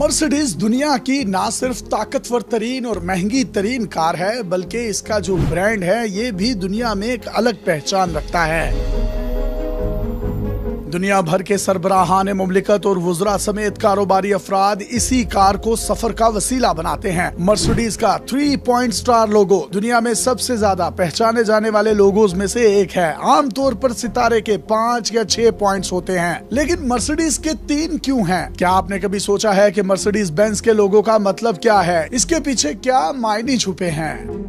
Mercedes दुनिया की ना सिर्फ ताकतवर तरीन और महंगी तरीन कार है, बल्कि इसका जो ब्रांड है ये भी दुनिया में एक अलग पहचान रखता है। दुनिया भर के सरबराहान मुमलिकत और वुज़रा समेत कारोबारी अफराद इसी कार को सफर का वसीला बनाते हैं। मर्सिडीज का 3 पॉइंट स्टार लोगो दुनिया में सबसे ज्यादा पहचाने जाने वाले लोगोज में से एक है। आमतौर पर सितारे के 5 या 6 पॉइंट्स होते हैं, लेकिन मर्सिडीज के 3 क्यों हैं? क्या आपने कभी सोचा है कि मर्सिडीज बेंज के लोगो का मतलब क्या है? इसके पीछे क्या मायने छुपे हैं?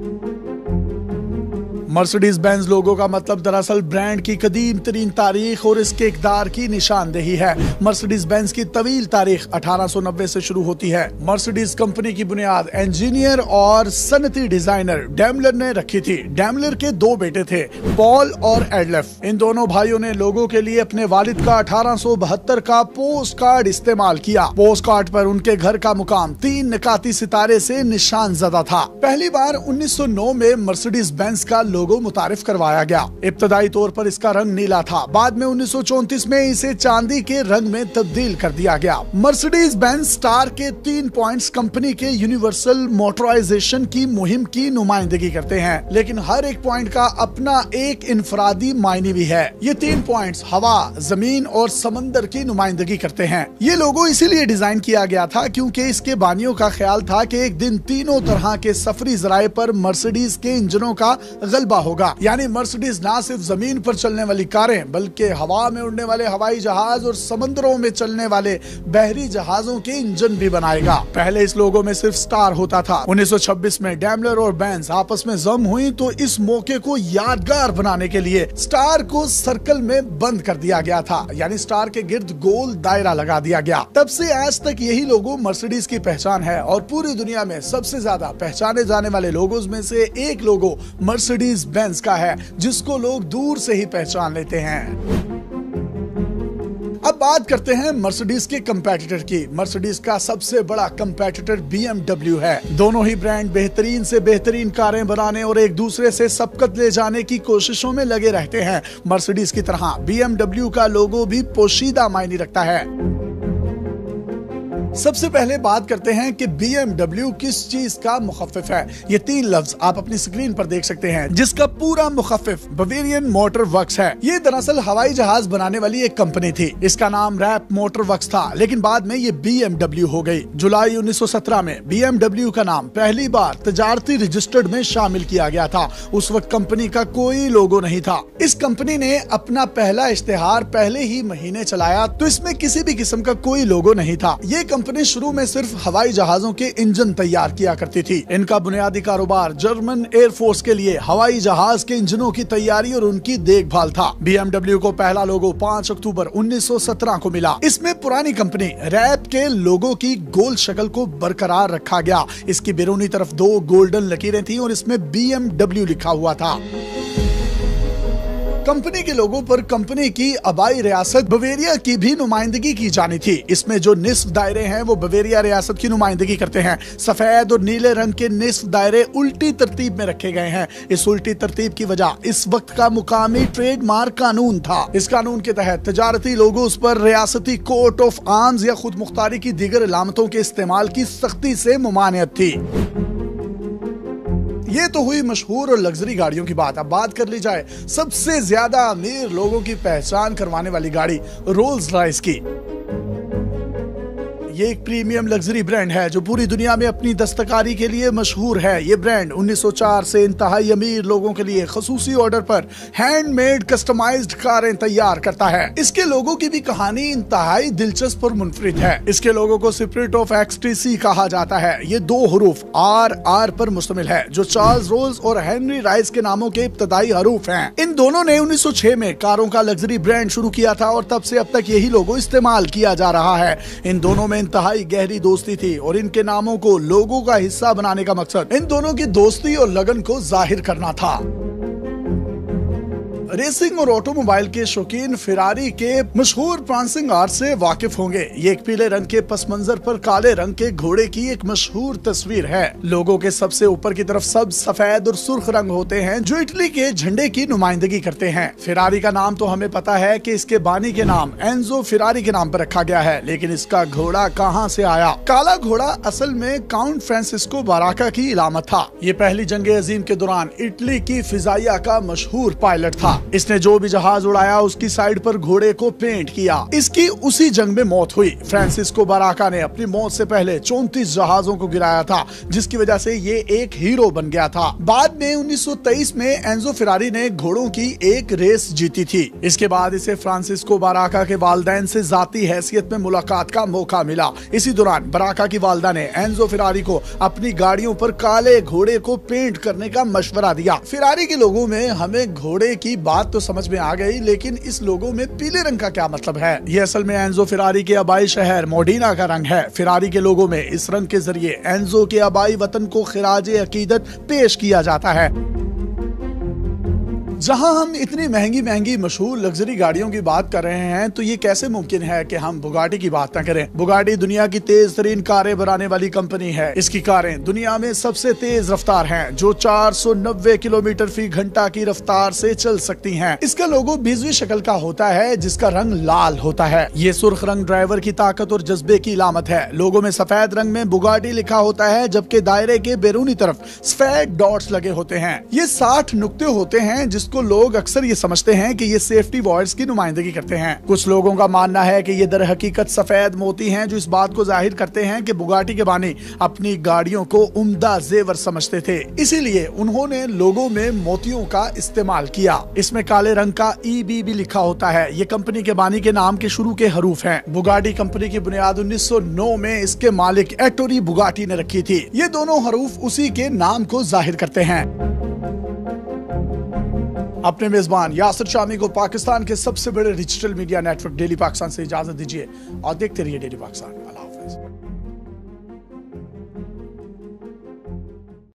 मर्सिडीज बेंज लोगो का मतलब दरअसल ब्रांड की कदीम तरीन तारीख और इसके इक़दार की निशानदेही है। मर्सिडीज बेंज की तवील तारीख 1890 से शुरू होती है। मर्सिडीज कंपनी की बुनियाद इंजीनियर और सनती डिजाइनर डैमलर ने रखी थी। डैमलर के 2 बेटे थे, पॉल और एडल्फ। इन दोनों भाइयों ने लोगों के लिए अपने वालिद का 1872 का पोस्ट कार्ड इस्तेमाल किया। पोस्ट कार्ड पर उनके घर का मुकाम 3 निकाती सितारे से निशान ज़दा था। पहली बार 1909 में मर्सिडीज बेंज का लोगो मुतारिफ करवाया गया। इब्तदाई तौर पर इसका रंग नीला था, बाद में 1934 में इसे चांदी के रंग में तब्दील कर दिया गया। मर्सिडीज बेंज स्टार के 3 पॉइंट्स कंपनी के यूनिवर्सल मोटराइजेशन की मुहिम की नुमाइंदगी करते हैं, लेकिन हर एक पॉइंट का अपना एक इनफरादी मायने भी है। ये 3 पॉइंट्स हवा, जमीन और समंदर की नुमाइंदगी करते हैं। ये लोगो इसीलिए डिजाइन किया गया था क्योंकि इसके बानियों का ख्याल था कि एक दिन तीनों तरह के सफरी जराए पर मर्सिडीज के इंजनों का गलबा होगा। यानी मर्सिडीज ना सिर्फ जमीन पर चलने वाली कारें, बल्कि हवा में उड़ने वाले हवाई जहाज और समंदरों में चलने वाले बहरी जहाजों के इंजन भी बनाएगा। पहले इस लोगो में सिर्फ स्टार होता था। 1926 में डैमलर और बेंज आपस में जम हुई तो इस मौके को यादगार बनाने के लिए स्टार को सर्कल में बंद कर दिया गया था, यानी स्टार के गिर्द गोल दायरा लगा दिया गया। तब से आज तक यही लोगो मर्सिडीज की पहचान है और पूरी दुनिया में सबसे ज्यादा पहचाने जाने वाले लोगोज में से एक लोगो मर्सिडीज बेंज का है, जिसको लोग दूर से ही पहचान लेते हैं। अब बात करते हैं मर्सिडीज के कंपेटिटर की। मर्सिडीज का सबसे बड़ा कंपेटिटर BMW है। दोनों ही ब्रांड बेहतरीन से बेहतरीन कारें बनाने और एक दूसरे से सबकत ले जाने की कोशिशों में लगे रहते हैं। मर्सिडीज की तरह BMW का लोगो भी पोशीदा मायने रखता है। सबसे पहले बात करते हैं कि BMW किस चीज का मुखफ़िफ है। ये 3 लफ्ज आप अपनी स्क्रीन पर देख सकते हैं, जिसका पूरा मुखफ़िफ बवेरियन मोटर वर्क्स है। ये दरअसल हवाई जहाज बनाने वाली एक कंपनी थी। इसका नाम रैप मोटर वर्क्स था, लेकिन बाद में ये BMW हो गई। जुलाई 1917 में BMW का नाम पहली बार तजारती रजिस्टर्ड में शामिल किया गया था। उस वक्त कंपनी का कोई लोगो नहीं था। इस कंपनी ने अपना पहला इश्तेहार पहले ही महीने चलाया तो इसमें किसी भी किस्म का कोई लोगो नहीं था। ये कंपनी शुरू में सिर्फ हवाई जहाजों के इंजन तैयार किया करती थी। इनका बुनियादी कारोबार जर्मन एयरफोर्स के लिए हवाई जहाज के इंजनों की तैयारी और उनकी देखभाल था। BMW को पहला लोगो 5 अक्टूबर 1917 को मिला। इसमें पुरानी कंपनी रैप के लोगो की गोल शक्ल को बरकरार रखा गया। इसकी बैरूनी तरफ 2 गोल्डन लकीरें थी और इसमें BMW लिखा हुआ था। कंपनी के लोगों पर कंपनी की आबाई रियासत बवेरिया की भी नुमाइंदगी की जानी थी। इसमें जो निस्फ दायरे हैं वो बवेरिया रियासत की नुमाइंदगी करते हैं। सफेद और नीले रंग के निस्फ दायरे उल्टी तरतीब में रखे गए हैं। इस उल्टी तरतीब की वजह इस वक्त का मुकामी ट्रेडमार्क कानून था। इस कानून के तहत तजारती लोगों पर रियासती कोट ऑफ आर्म्स या खुद मुख्तारी की दीगर अलामतों के इस्तेमाल की सख्ती से मुमानियत थी। ये तो हुई मशहूर और लग्जरी गाड़ियों की बात। अब बात कर ली जाए सबसे ज्यादा अमीर लोगों की पहचान करवाने वाली गाड़ी रोल्स रॉयस की। ये एक प्रीमियम लग्जरी ब्रांड है जो पूरी दुनिया में अपनी दस्तकारी के लिए मशहूर है। ये ब्रांड 1904 से इंतहाई अमीर लोगों के लिए खसूसी ऑर्डर पर हैंडमेड कस्टमाइज्ड कारें तैयार करता है। इसके लोगों की भी कहानी इंतहाई दिलचस्प और मुनफरिद है। इसके लोगों को स्पिरिट ऑफ XTC कहा जाता है। ये 2 हरूफ RR पर मुश्तमिल है, जो चार्ल्स रोल्स और हेनरी राइस के नामों के इब्तदाई हरूफ हैं। इन दोनों ने 1906 में कारों का लग्जरी ब्रांड शुरू किया था और तब से अब तक यही लोगो इस्तेमाल किया जा रहा है। इन दोनों में इंतहाई गहरी दोस्ती थी और इनके नामों को लोगों का हिस्सा बनाने का मकसद इन दोनों की दोस्ती और लगन को जाहिर करना था। रेसिंग और ऑटोमोबाइल के शौकीन फेरारी के मशहूर प्रांसिंग आर्च से वाकिफ होंगे। ये एक पीले रंग के पस मंजर पर काले रंग के घोड़े की एक मशहूर तस्वीर है। लोगों के सबसे ऊपर की तरफ सब सफेद और सुर्ख रंग होते हैं जो इटली के झंडे की नुमाइंदगी करते हैं। फेरारी का नाम तो हमें पता है कि इसके बानी के नाम एंजो फेरारी के नाम पर रखा गया है, लेकिन इसका घोड़ा कहां से आया? काला घोड़ा असल में काउंट फ्रांसिस्को बाराका की इलामत था। ये पहली जंग अजीम के दौरान इटली की फिजाइया का मशहूर पायलट था। इसने जो भी जहाज उड़ाया उसकी साइड पर घोड़े को पेंट किया। इसकी उसी जंग में मौत हुई। फ्रांसिस्को बाराका ने अपनी मौत से पहले 34 जहाजों को गिराया था, जिसकी वजह से ये एक हीरो बन गया था। बाद में 1923 में एंजो फेरारी ने घोड़ों की एक रेस जीती थी। इसके बाद इसे फ्रांसिस्को बाराका के वालिदैन से जाती हैसियत में मुलाकात का मौका मिला। इसी दौरान बाराका की वालिदा ने एंजो फेरारी को अपनी गाड़ियों पर काले घोड़े को पेंट करने का मशवरा दिया। फेरारी के लोगों में हमें घोड़े की बात तो समझ में आ गई, लेकिन इस लोगों में पीले रंग का क्या मतलब है? ये असल में एंजो फेरारी के आबाई शहर मोडीना का रंग है। फेरारी के लोगों में इस रंग के जरिए एंजो के आबाई वतन को खिराजे अकीदत पेश किया जाता है। जहां हम इतनी महंगी महंगी मशहूर लग्जरी गाड़ियों की बात कर रहे हैं, तो ये कैसे मुमकिन है कि हम बुगाटी की बात न करें? बुगाटी दुनिया की तेज तरीन कारें बनाने वाली कंपनी है। इसकी कारें दुनिया में सबसे तेज रफ्तार हैं, जो 490 किलोमीटर फी घंटा की रफ्तार से चल सकती हैं। इसका लोगो बीजवी शक्ल का होता है, जिसका रंग लाल होता है। ये सुर्ख रंग ड्राइवर की ताकत और जज्बे की इलामत है। लोगों में सफेद रंग में बुगाटी लिखा होता है, जबकि दायरे के बैरूनी तरफ सफेद डॉट्स लगे होते हैं। ये 60 नुक्ते होते हैं, जिसको लोग अक्सर ये समझते हैं कि ये सेफ्टी वॉइड्स की नुमाइंदगी करते हैं। कुछ लोगों का मानना है कि ये दर हकीकत सफेद मोती हैं, जो इस बात को जाहिर करते हैं कि बुगाटी के बानी अपनी गाड़ियों को उम्दा जेवर समझते थे, इसीलिए उन्होंने लोगों में मोतियों का इस्तेमाल किया। इसमें काले रंग का EB भी लिखा होता है। ये कंपनी के बानी के नाम के शुरू के हरूफ हैं। बुगाटी कंपनी की बुनियाद 1909 में इसके मालिक एटोरी बुगाटी ने रखी थी। ये दोनों हरूफ उसी के नाम को जाहिर करते हैं। अपने मेजबान यासिर शामी को पाकिस्तान के सबसे बड़े digital media network daily Pakistan से इजाजत दीजिए और देखते रहिए डेली पाकिस्तान।